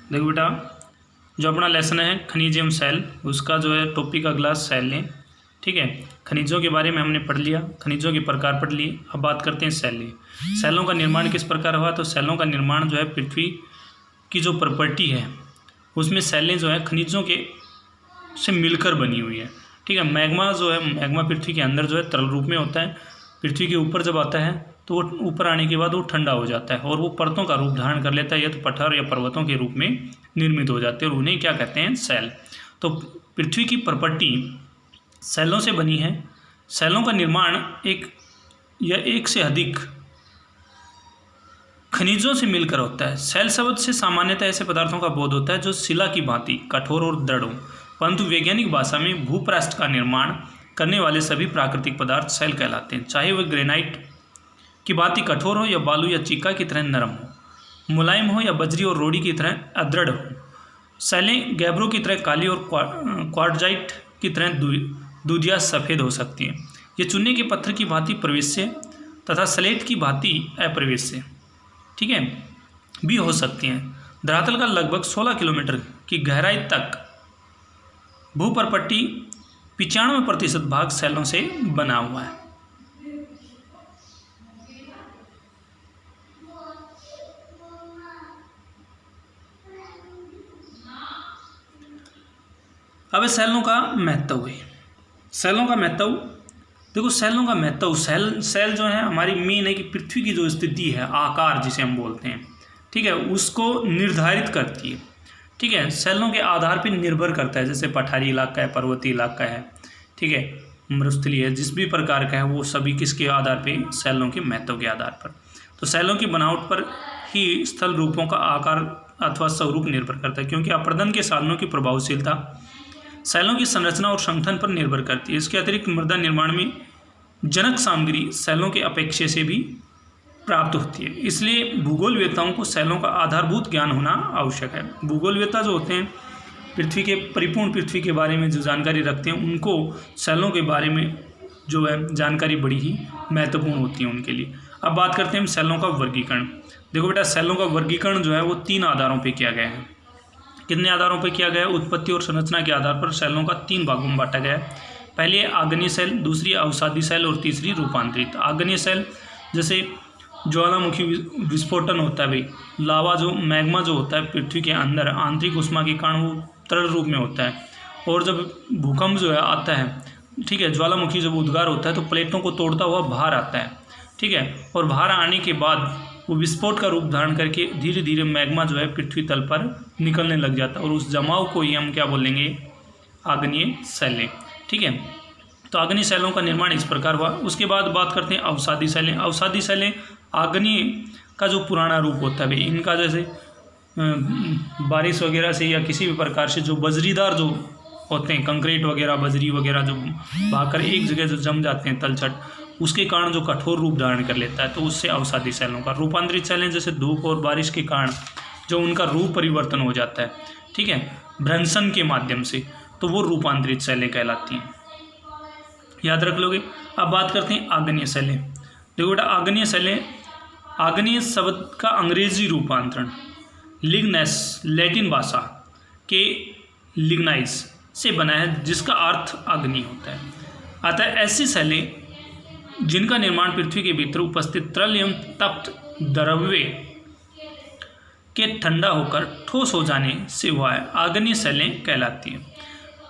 देखो बेटा, जो अपना लेसन है खनिज एवं सेल, उसका जो है टॉपिक अगला सेल है। ठीक है, खनिजों के बारे में हमने पढ़ लिया, खनिजों के प्रकार पढ़ लिए। अब बात करते हैं सेल। सेलों का निर्माण किस प्रकार हुआ? तो सेलों का निर्माण जो है पृथ्वी की जो प्रॉपर्टी है उसमें सेलें जो है खनिजों के से मिलकर बनी हुई है। ठीक है, मैग्मा जो है, मैग्मा पृथ्वी के अंदर जो है तरल रूप में होता है। पृथ्वी के ऊपर जब आता है तो वो ऊपर आने के बाद वो ठंडा हो जाता है और वो परतों का रूप धारण कर लेता है, या तो पठार या पर्वतों के रूप में निर्मित हो जाते हैं, और उन्हें क्या कहते हैं? सेल। तो पृथ्वी की प्रॉपर्टी सेलों से बनी है। सेलों का निर्माण एक या एक से अधिक खनिजों से मिलकर होता है। सेल शब्द से सामान्यतः ऐसे पदार्थों का बोध होता है जो शिला की भांति कठोर और दृढ़ हो, परंतु वैज्ञानिक भाषा में भूपृष्ठ का निर्माण करने वाले सभी प्राकृतिक पदार्थ सेल कहलाते हैं, चाहे वह ग्रेनाइट की भांति कठोर हो या बालू या चीका की तरह नरम हो, मुलायम हो या बजरी और रोड़ी की तरह अदृढ़ हो। सेलें गैब्रो की तरह काली और क्वार्टजाइट की तरह दूधिया सफ़ेद हो सकती हैं। ये चूने के पत्थर की भांति प्रवेश्य तथा स्लेट की भांति अप्रवेश्य, ठीक है, भी हो सकती हैं। धरातल का लगभग 16 किलोमीटर की गहराई तक भूपर्पट्टी 95% भाग सेलों से बना हुआ है। अब सेलों का महत्व है। सेलों का महत्व देखो, सेलों का महत्व, सेल जो है हमारी मेन है कि पृथ्वी की जो स्थिति है, आकार जिसे हम बोलते हैं, ठीक है, उसको निर्धारित करती है। ठीक है, सेलों के आधार पर निर्भर करता है, जैसे पठारी इलाका है, पर्वतीय इलाका है, ठीक है, मरुस्थलीय है, जिस भी प्रकार का है वो सभी किसके आधार पे? सेलों के महत्व के आधार पर। तो सेलों की बनावट पर ही स्थल रूपों का आकार अथवा स्वरूप निर्भर करता है, क्योंकि अपर्दन के साधनों की प्रभावशीलता सेलों की संरचना और संगठन पर निर्भर करती है। इसके अतिरिक्त मृदा निर्माण में जनक सामग्री सेलों के अपेक्षा से भी प्राप्त होती है। इसलिए भूगोलवेत्ताओं को सेलों का आधारभूत ज्ञान होना आवश्यक है। भूगोलवेत्ता जो होते हैं, पृथ्वी के परिपूर्ण पृथ्वी के बारे में जो जानकारी रखते हैं, उनको सेलों के बारे में जो है जानकारी बड़ी ही महत्वपूर्ण होती है उनके लिए। अब बात करते हैं सेलों का वर्गीकरण। देखो बेटा, सेलों का वर्गीकरण जो है वो 3 आधारों पर किया गया है। कितने आधारों पर किया गया है? उत्पत्ति और संरचना के आधार पर सेलों का 3 भागों में बांटा गया है। पहली आग्नेय सेल, दूसरी अवसादी सेल और तीसरी रूपांतरित। आग्नेय सेल जैसे ज्वालामुखी विस्फोटन होता है भाई, लावा जो मैग्मा जो होता है पृथ्वी के अंदर आंतरिक उष्मा के कारण वो तरल रूप में होता है, और जब भूकंप जो है आता है, ठीक है, ज्वालामुखी जब उद्गार होता है तो प्लेटों को तोड़ता हुआ बाहर आता है, ठीक है, और बाहर आने के बाद वो विस्फोट का रूप धारण करके धीरे धीरे मैग्मा जो है पृथ्वी तल पर निकलने लग जाता है, और उस जमाव को ही हम क्या बोलेंगे? आग्नेय सेलें। ठीक है, तो आग्नेय सेलों का निर्माण इस प्रकार हुआ। उसके बाद बात करते हैं अवसादी सेलें। अवसादी सेलें आग्नेय का जो पुराना रूप होता है भाई, इनका जैसे बारिश वगैरह से या किसी भी प्रकार से जो बजरीदार जो होते हैं, कंक्रीट वगैरह, बजरी वगैरह जो भागकर एक जगह जो जम जाते हैं तलछट, उसके कारण जो कठोर रूप धारण कर लेता है, तो उससे अवसादी सेलों का। रूपांतरित सेलें जैसे धूप और बारिश के कारण जो उनका रूप परिवर्तन हो जाता है, ठीक है, भ्रंशन के माध्यम से, तो वो रूपांतरित सेलें कहलाती हैं, याद रख लोगे। अब बात करते हैं आग्नेय सेलें। देखो बेटा, आग्नेय सेलें, आग्नेय शब्द का अंग्रेजी रूपांतरण लिग्नस, लैटिन भाषा के लिग्नाइस से बना है, जिसका अर्थ अग्नि होता है। अतः ऐसी सेलें जिनका निर्माण पृथ्वी के भीतर उपस्थित तरल एवं तप्त द्रव्य के ठंडा होकर ठोस हो जाने से हुआ है, आग्नेय सेलें कहलाती हैं।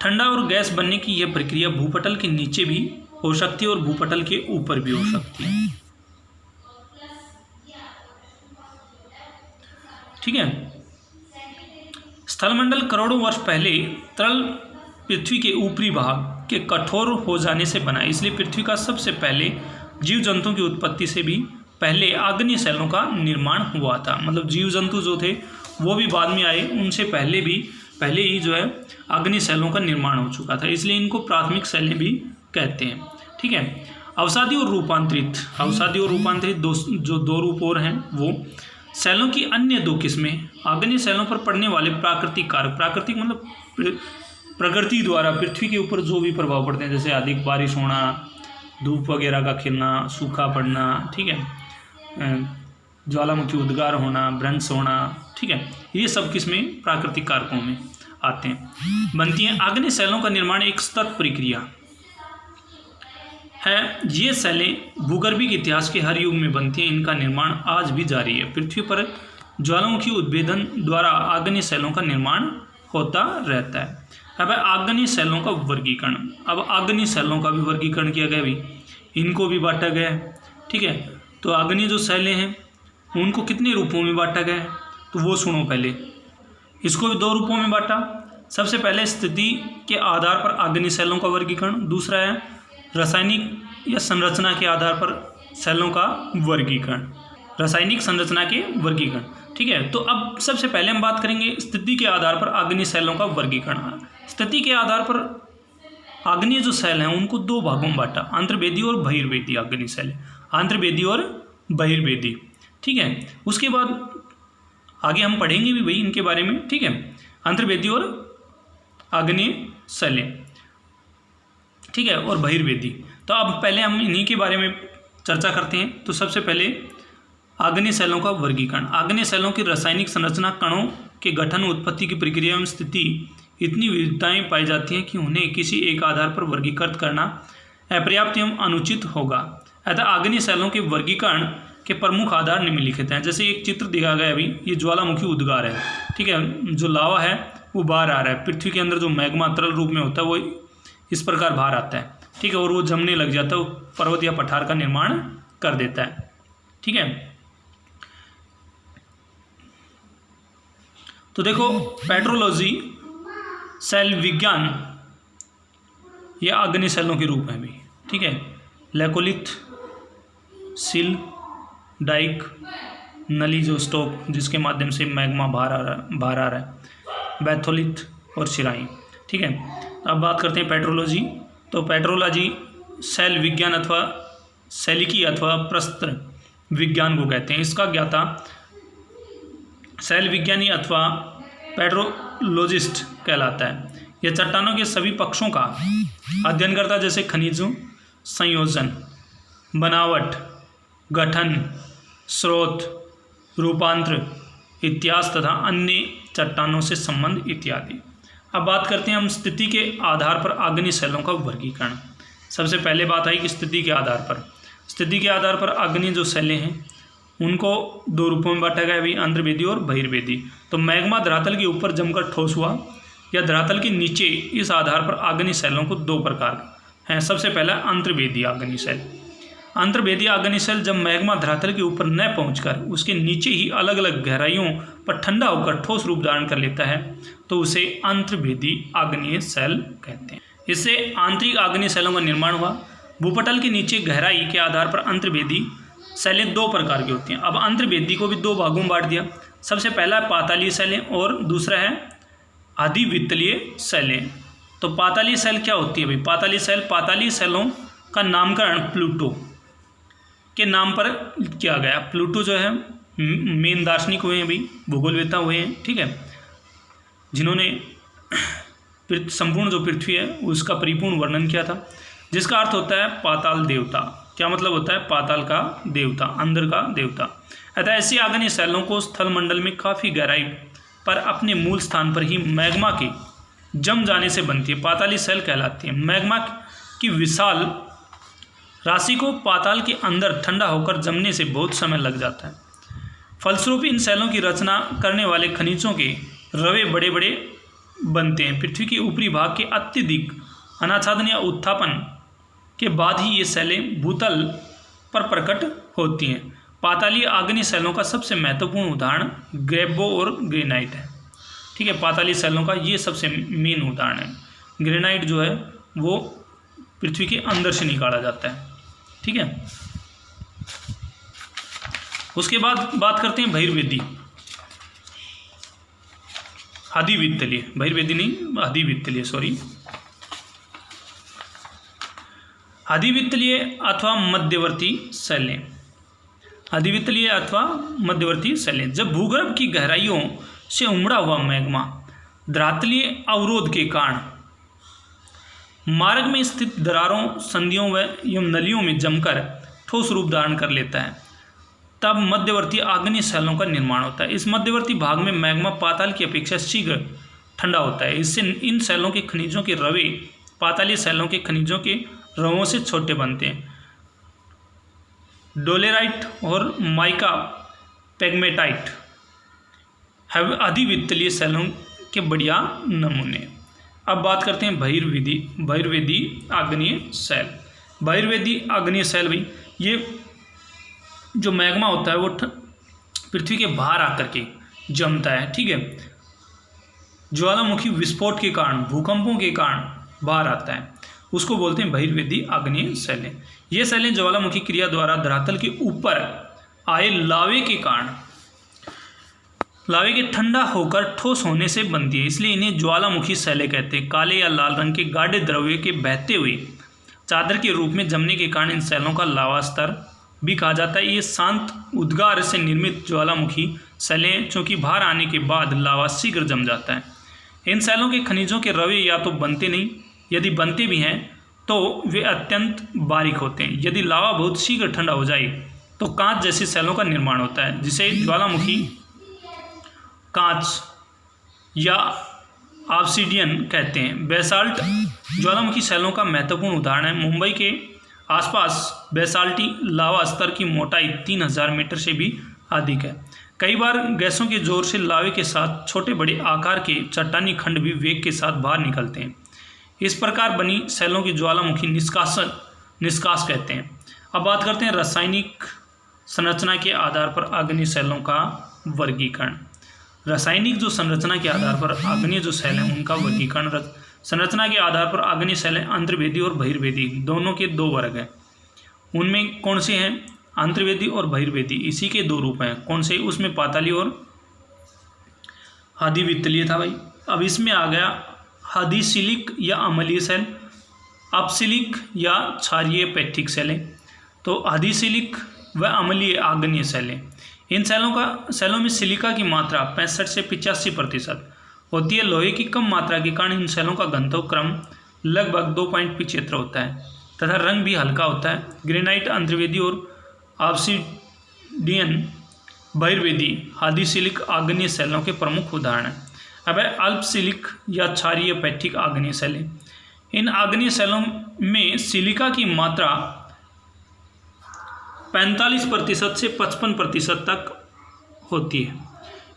ठंडा और गैस बनने की यह प्रक्रिया भूपटल के नीचे भी हो सकती है और भूपटल के ऊपर भी हो सकती है। ठीक है, स्थलमंडल करोड़ों वर्ष पहले तरल पृथ्वी के ऊपरी भाग के कठोर हो जाने से बना, इसलिए पृथ्वी का सबसे पहले जीव जंतुओं की उत्पत्ति से भी पहले आग्नेय सेलों का निर्माण हुआ था। मतलब जीव जंतु जो थे वो भी बाद में आए, उनसे पहले ही जो है आग्नेय सेलों का निर्माण हो चुका था, इसलिए इनको प्राथमिक सेलें भी कहते हैं। ठीक है, अवसादी और रूपांतरित, अवसादी और रूपांतरित जो दो रूप और हैं वो सेलों की अन्य 2 किस्में आग्नेय सेलों पर पड़ने वाले प्राकृतिक कारक, प्राकृतिक मतलब प्रकृति द्वारा पृथ्वी के ऊपर जो भी प्रभाव पड़ते हैं, जैसे अधिक बारिश होना, धूप वगैरह का खिलना, सूखा पड़ना, ठीक है, ज्वालामुखी उद्गार होना, भ्रंश होना, ठीक है, ये सब किसमें, प्राकृतिक कारकों में आते हैं, बनती हैं। आग्नेय शैलों का निर्माण एक सतत प्रक्रिया है। ये शैलें भूगर्भीय इतिहास के हर युग में बनती हैं। इनका निर्माण आज भी जारी है। पृथ्वी पर ज्वालामुखी उद्भेदन द्वारा आग्नेय शैलों का निर्माण होता रहता है। अब आग्नेय शैलों का वर्गीकरण, अब आग्नेय शैलों का भी वर्गीकरण किया गया, भी इनको भी बांटा गया है। ठीक है, तो आग्नेय जो शैलें हैं उनको कितने रूपों में बांटा गया है, तो वो सुनो पहले। इसको भी 2 रूपों में बांटा। सबसे पहले स्थिति के आधार पर आग्नेय शैलों का वर्गीकरण, दूसरा है रासायनिक या संरचना के आधार पर शैलों का वर्गीकरण, रासायनिक संरचना के वर्गीकरण। ठीक है, तो अब सबसे पहले हम बात करेंगे स्थिति के आधार पर आग्नेय शैलों का वर्गीकरण। स्थिति के आधार पर आग्नेय जो शैल हैं उनको 2 भागों में बांटा, अंतर्वेदी और बहिर्वेदी आग्नेय शैल, अंतर्वेदी और बहिर्वेदी। ठीक है, उसके बाद आगे हम पढ़ेंगे भी भाई इनके बारे में। ठीक है, अंतर्वेदी और आग्नेय शैलें, ठीक है, और बहिर्वेदी। तो अब पहले हम इन्हीं के बारे में चर्चा करते हैं। तो सबसे पहले आग्नेय शैलों का वर्गीकरण। आग्नेय शैलों की रासायनिक संरचना, कणों के गठन, उत्पत्ति की प्रक्रिया एवं स्थिति इतनी विविधताएं पाई जाती हैं कि उन्हें किसी एक आधार पर वर्गीकृत करना अपर्याप्त एवं अनुचित होगा। अतः आग्नेय शैलों के वर्गीकरण के प्रमुख आधार निम्नलिखित हैं। जैसे एक चित्र दिया गया अभी, ये ज्वालामुखी उद्गार है। ठीक है, जो लावा है वो बाहर आ रहा है, पृथ्वी के अंदर जो मैग्मा तरल रूप में होता है वो इस प्रकार बाहर आता है। ठीक है, और वो जमने लग जाता है, वो पर्वत या पठार का निर्माण कर देता है। ठीक है, तो देखो पेट्रोलॉजी शैल विज्ञान, ये आग्नेय शैलों के रूप हैं भी। ठीक है, लेकोलिथ, सिल, डाइक, नली जो स्टोक जिसके माध्यम से मैग्मा बाहर आ रहा है, बैथोलिथ और शिराई। ठीक है, अब बात करते हैं पेट्रोलॉजी। तो पेट्रोलॉजी शैल विज्ञान अथवा शैलिकी अथवा प्रस्तर विज्ञान को कहते हैं। इसका ज्ञाता शैल विज्ञानी अथवा पेट्रोलॉजिस्ट कहलाता है। यह चट्टानों के सभी पक्षों का अध्ययन करता है, जैसे खनिजों, संयोजन, बनावट, गठन, स्रोत, रूपांतर, इतिहास तथा अन्य चट्टानों से संबंध इत्यादि। अब बात करते हैं हम स्थिति के आधार पर आग्नेय शैलों का वर्गीकरण। सबसे पहले बात आई कि स्थिति के आधार पर, स्थिति के आधार पर आग्नेय जो शैलें हैं उनको 2 रूपों में बांटा गया, भी अंतर्वेदी और बहिर्वेदी। तो मैग्मा धरातल के ऊपर जमकर ठोस हुआ या धरातल के नीचे, इस आधार पर आग्नेय शैलों को 2 प्रकार हैं। सबसे पहला अंतर्वेदी आग्नेय शैल। अंतर्वेदी आग्नेय शैल जब मैग्मा धरातल के ऊपर न पहुंचकर उसके नीचे ही अलग अलग गहराइयों पर ठंडा होकर ठोस रूप धारण कर लेता है, तो उसे अंतर्वेदी आग्नेय शैल कहते हैं। इससे आंतरिक आग्नेय शैलों का निर्माण हुआ। भूपटल के नीचे गहराई के आधार पर अंतर्वेदी शैलें 2 प्रकार की होती हैं। अब अंतर्वेदी को भी 2 भागों में बांट दिया। सबसे पहला है पातालीय शैलें और दूसरा है अधिवित्तलीय शैलें। तो पातालीय शैल क्या होती है भाई? पातालीय शैलों का नामकरण प्लूटो के नाम पर किया गया। प्लूटो जो है मेन दार्शनिक हुए हैं भाई, भूगोलवेत्ता हुए हैं, ठीक है, जिन्होंने संपूर्ण जो पृथ्वी है उसका परिपूर्ण वर्णन किया था, जिसका अर्थ होता है पाताल देवता। क्या मतलब होता है? पाताल का देवता, अंदर का देवता। अतः ऐसी आग्नेय शैलों को स्थल मंडल में काफ़ी गहराई पर अपने मूल स्थान पर ही मैग्मा के जम जाने से बनती है, पातालीय शैल कहलाती है। मैग्मा की विशाल राशि को पाताल के अंदर ठंडा होकर जमने से बहुत समय लग जाता है। फलस्वरूप इन शैलों की रचना करने वाले खनिजों के रवे बड़े बड़े बनते हैं। पृथ्वी के ऊपरी भाग के अत्यधिक अनाच्छादन या उत्थापन के बाद ही ये शैलें भूतल पर प्रकट होती हैं। पातालीय आग्नेय शैलों का सबसे महत्वपूर्ण उदाहरण ग्रेबो और ग्रेनाइट है, ठीक है। पातालीय शैलों का ये सबसे मेन उदाहरण है। ग्रेनाइट जो है वो पृथ्वी के अंदर से निकाला जाता है, ठीक है। उसके बाद बात करते हैं बहिर्वेदी, अधिवित्तलीय, बहिर्वेदी नहीं अधिवित्तलीय, सॉरी, अधिवित्तलीय अथवा मध्यवर्ती शैलें। अधिवित्तलीय अथवा मध्यवर्ती शैलें जब भूगर्भ की गहराइयों से उमड़ा हुआ मैग्मा धरातलीय अवरोध के कारण मार्ग में स्थित दरारों, संधियों एवं नलियों में जमकर ठोस रूप धारण कर लेता है, तब मध्यवर्ती आग्नेय शैलों का निर्माण होता है। इस मध्यवर्ती भाग में मैग्मा पाताल की अपेक्षा शीघ्र ठंडा होता है। इससे इन शैलों के खनिजों के रवे पातालीय शैलों के खनिजों के रवों से छोटे बनते हैं। डोलेराइट और माइका पेग्मेटाइट है अधिवित्तलीय शैलों के बढ़िया नमूने। अब बात करते हैं बहिर्वेदी आग्नेय शैल। बहिर्वेदी आग्नेय शैल भाई, ये जो मैग्मा होता है वो पृथ्वी के बाहर आकर के जमता है, ठीक है। ज्वालामुखी विस्फोट के कारण, भूकंपों के कारण बाहर आता है, उसको बोलते हैं बहिर्वेदी आग्नेय शैलें। ये शैलें ज्वालामुखी क्रिया द्वारा धरातल के ऊपर आए लावे के ठंडा होकर ठोस होने से बनती है, इसलिए इन्हें ज्वालामुखी शैलें कहते हैं। काले या लाल रंग के गाढ़े द्रव्य के बहते हुए चादर के रूप में जमने के कारण इन शैलों का लावा स्तर भी कहा जाता है। ये शांत उद्गार से निर्मित ज्वालामुखी शैलें चूंकि बाहर आने के बाद लावा शीघ्र जम जाता है। इन शैलों के खनिजों के रवे या तो बनते नहीं, यदि बनते भी हैं तो वे अत्यंत बारीक होते हैं। यदि लावा बहुत शीघ्र ठंडा हो जाए तो कांच जैसी शैलों का निर्माण होता है, जिसे ज्वालामुखी कांच या ऑब्सीडियन कहते हैं। बेसाल्ट ज्वालामुखी शैलों का महत्वपूर्ण उदाहरण है। मुंबई के आसपास बेसाल्टी लावा स्तर की मोटाई 3000 मीटर से भी अधिक है। कई बार गैसों के जोर से लावे के साथ छोटे बड़े आकार के चट्टानी खंड भी वेग के साथ बाहर निकलते हैं। इस प्रकार बनी शैलों की ज्वालामुखी निष्कास कहते हैं। अब बात करते हैं रासायनिक संरचना के आधार पर आग्नेय शैलों का वर्गीकरण। रासायनिक जो संरचना के आधार पर आग्नेय जो शैल हैं उनका वर्गीकरण। संरचना के आधार पर आग्नेय शैलें अंतर्वेदी और बहिर्वेदी दोनों के दो वर्ग हैं। उनमें कौन से हैं? अंतर्वेदी और बहिर्वेदी, इसी के दो रूप हैं। कौन से? उसमें पाताली और अधिवित्तलीय था भाई। अब इसमें आ गया अधिशिलिक या अम्लीय शैल, अपशिलिक या क्षारीय पैठिक शैलें। तो अधिशिलिक व अम्लीय आग्नेय शैलें, इन शैलों में सिलिका की मात्रा 65 से 85% होती है। लोहे की कम मात्रा के कारण इन शैलों का घनत्व क्रम लगभग 2.75 होता है तथा रंग भी हल्का होता है। ग्रेनाइट अंतर्वेदी और ऑब्सीडियन बहिर्वेदी अधिशिलिक आग्नेय शैलों के प्रमुख उदाहरण हैं। अब है अल्पशिलिक या क्षारीय पैठिक आग्नेय शैलें। इन आग्नेय शैलों में सिलिका की मात्रा 45% से 55% तक होती है।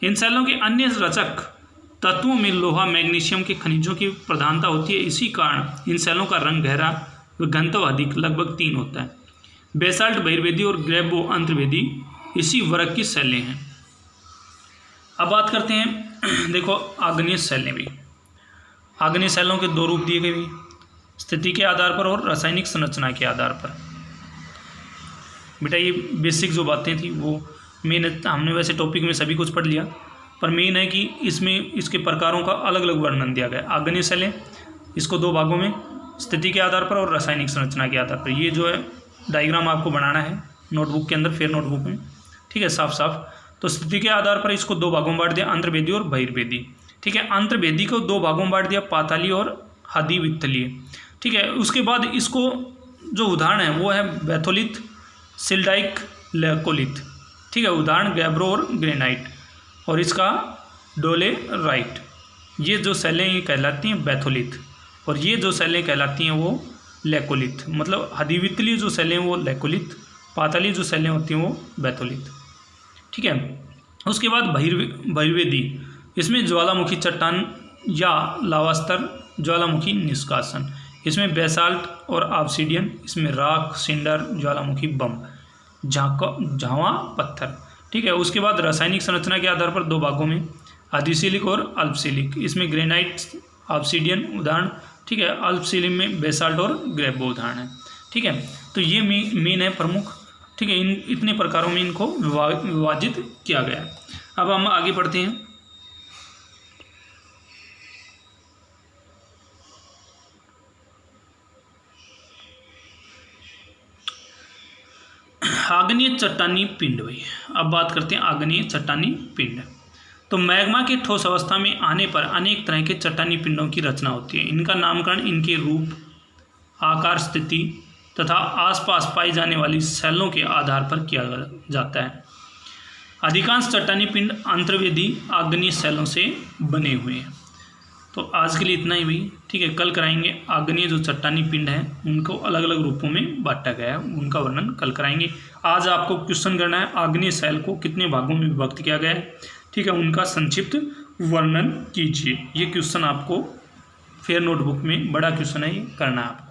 इन शैलों के अन्य रचक तत्वों में लोहा मैग्नीशियम के खनिजों की प्रधानता होती है। इसी कारण इन शैलों का रंग गहरा व घनत्व अधिक लगभग 3 होता है। बेसाल्ट बहिर्वेदी और ग्रेबो अंतर्वेदी इसी वर्ग की शैलें हैं। अब बात करते हैं देखो आग्नेय शैलें भी। आग्नेय शैलों के दो रूप दिए गए, स्थिति के आधार पर और रासायनिक संरचना के आधार पर। बेटा ये बेसिक जो बातें थी वो मेन, हमने वैसे टॉपिक में सभी कुछ पढ़ लिया, पर मेन है कि इसमें इसके प्रकारों का अलग अलग वर्णन दिया गया। आग्नेय शैलें, इसको दो भागों में, स्थिति के आधार पर और रासायनिक संरचना के आधार पर। ये जो है डायग्राम आपको बनाना है नोटबुक के अंदर, फिर नोटबुक में, ठीक है, साफ साफ। तो स्थिति के आधार पर इसको दो भागों में बांट दिया, अंतर्वेदी और बहिर्वेदी, ठीक है। अंतर्वेदी को दो भागों में बांट दिया, पाताली और अधिवित्तलीय, ठीक है। उसके बाद इसको जो उदाहरण है वो है बैथोलिथ, सिल्डाइक, लेकोलिथ, ठीक है। उदाहरण गैब्रो और ग्रेनाइट, और इसका डोलेराइट। ये जो शैलें ये कहलाती हैं बैथोलिथ, और ये जो शैलें कहलाती हैं वो लेकोलिथ। मतलब अधिवित्तलीय जो शैलें वो लेकोलिथ, पाताली जो शैलें होती हैं वो बैथोलिथ, ठीक है। उसके बाद बहिर्वेदी, इसमें ज्वालामुखी चट्टान या लावा स्तर, ज्वालामुखी निष्कासन, इसमें बेसाल्ट और ऑब्सीडियन, इसमें राख, सिंडर, ज्वालामुखी बम, झावा पत्थर, ठीक है। उसके बाद रासायनिक संरचना के आधार पर दो भागों में, अधिशिलिक और अल्पशिलिक, इसमें ग्रेनाइट, ऑब्सीडियन उदाहरण, ठीक है। अल्पशिलिक में बेसाल्ट और ग्रेबो उदाहरण है, ठीक है। तो ये मेन है प्रमुख, ठीक है। इन इतने प्रकारों में इनको विभाजित किया गया है। अब हम आगे बढ़ते हैं। आग्नेय चट्टानी पिंड भाई। अब बात करते हैं आग्नेय चट्टानी पिंड। तो मैग्मा के ठोस अवस्था में आने पर अनेक तरह के चट्टानी पिंडों की रचना होती है। इनका नामकरण इनके रूप, आकार, स्थिति तथा आसपास पाई जाने वाली शैलों के आधार पर किया जाता है। अधिकांश चट्टानी पिंड अंतर्वेदी आग्नेय शैलों से बने हुए हैं। तो आज के लिए इतना ही भाई, ठीक है। कल कराएंगे आग्नेय जो चट्टानी पिंड है उनको अलग अलग रूपों में बांटा गया है, उनका वर्णन कल कराएंगे। आज आपको क्वेश्चन करना है आग्नेय शैल को कितने भागों में विभक्त किया गया है, ठीक है, उनका संक्षिप्त वर्णन कीजिए। ये क्वेश्चन आपको फेयर नोटबुक में बड़ा क्वेश्चन है, ये करना है आपको।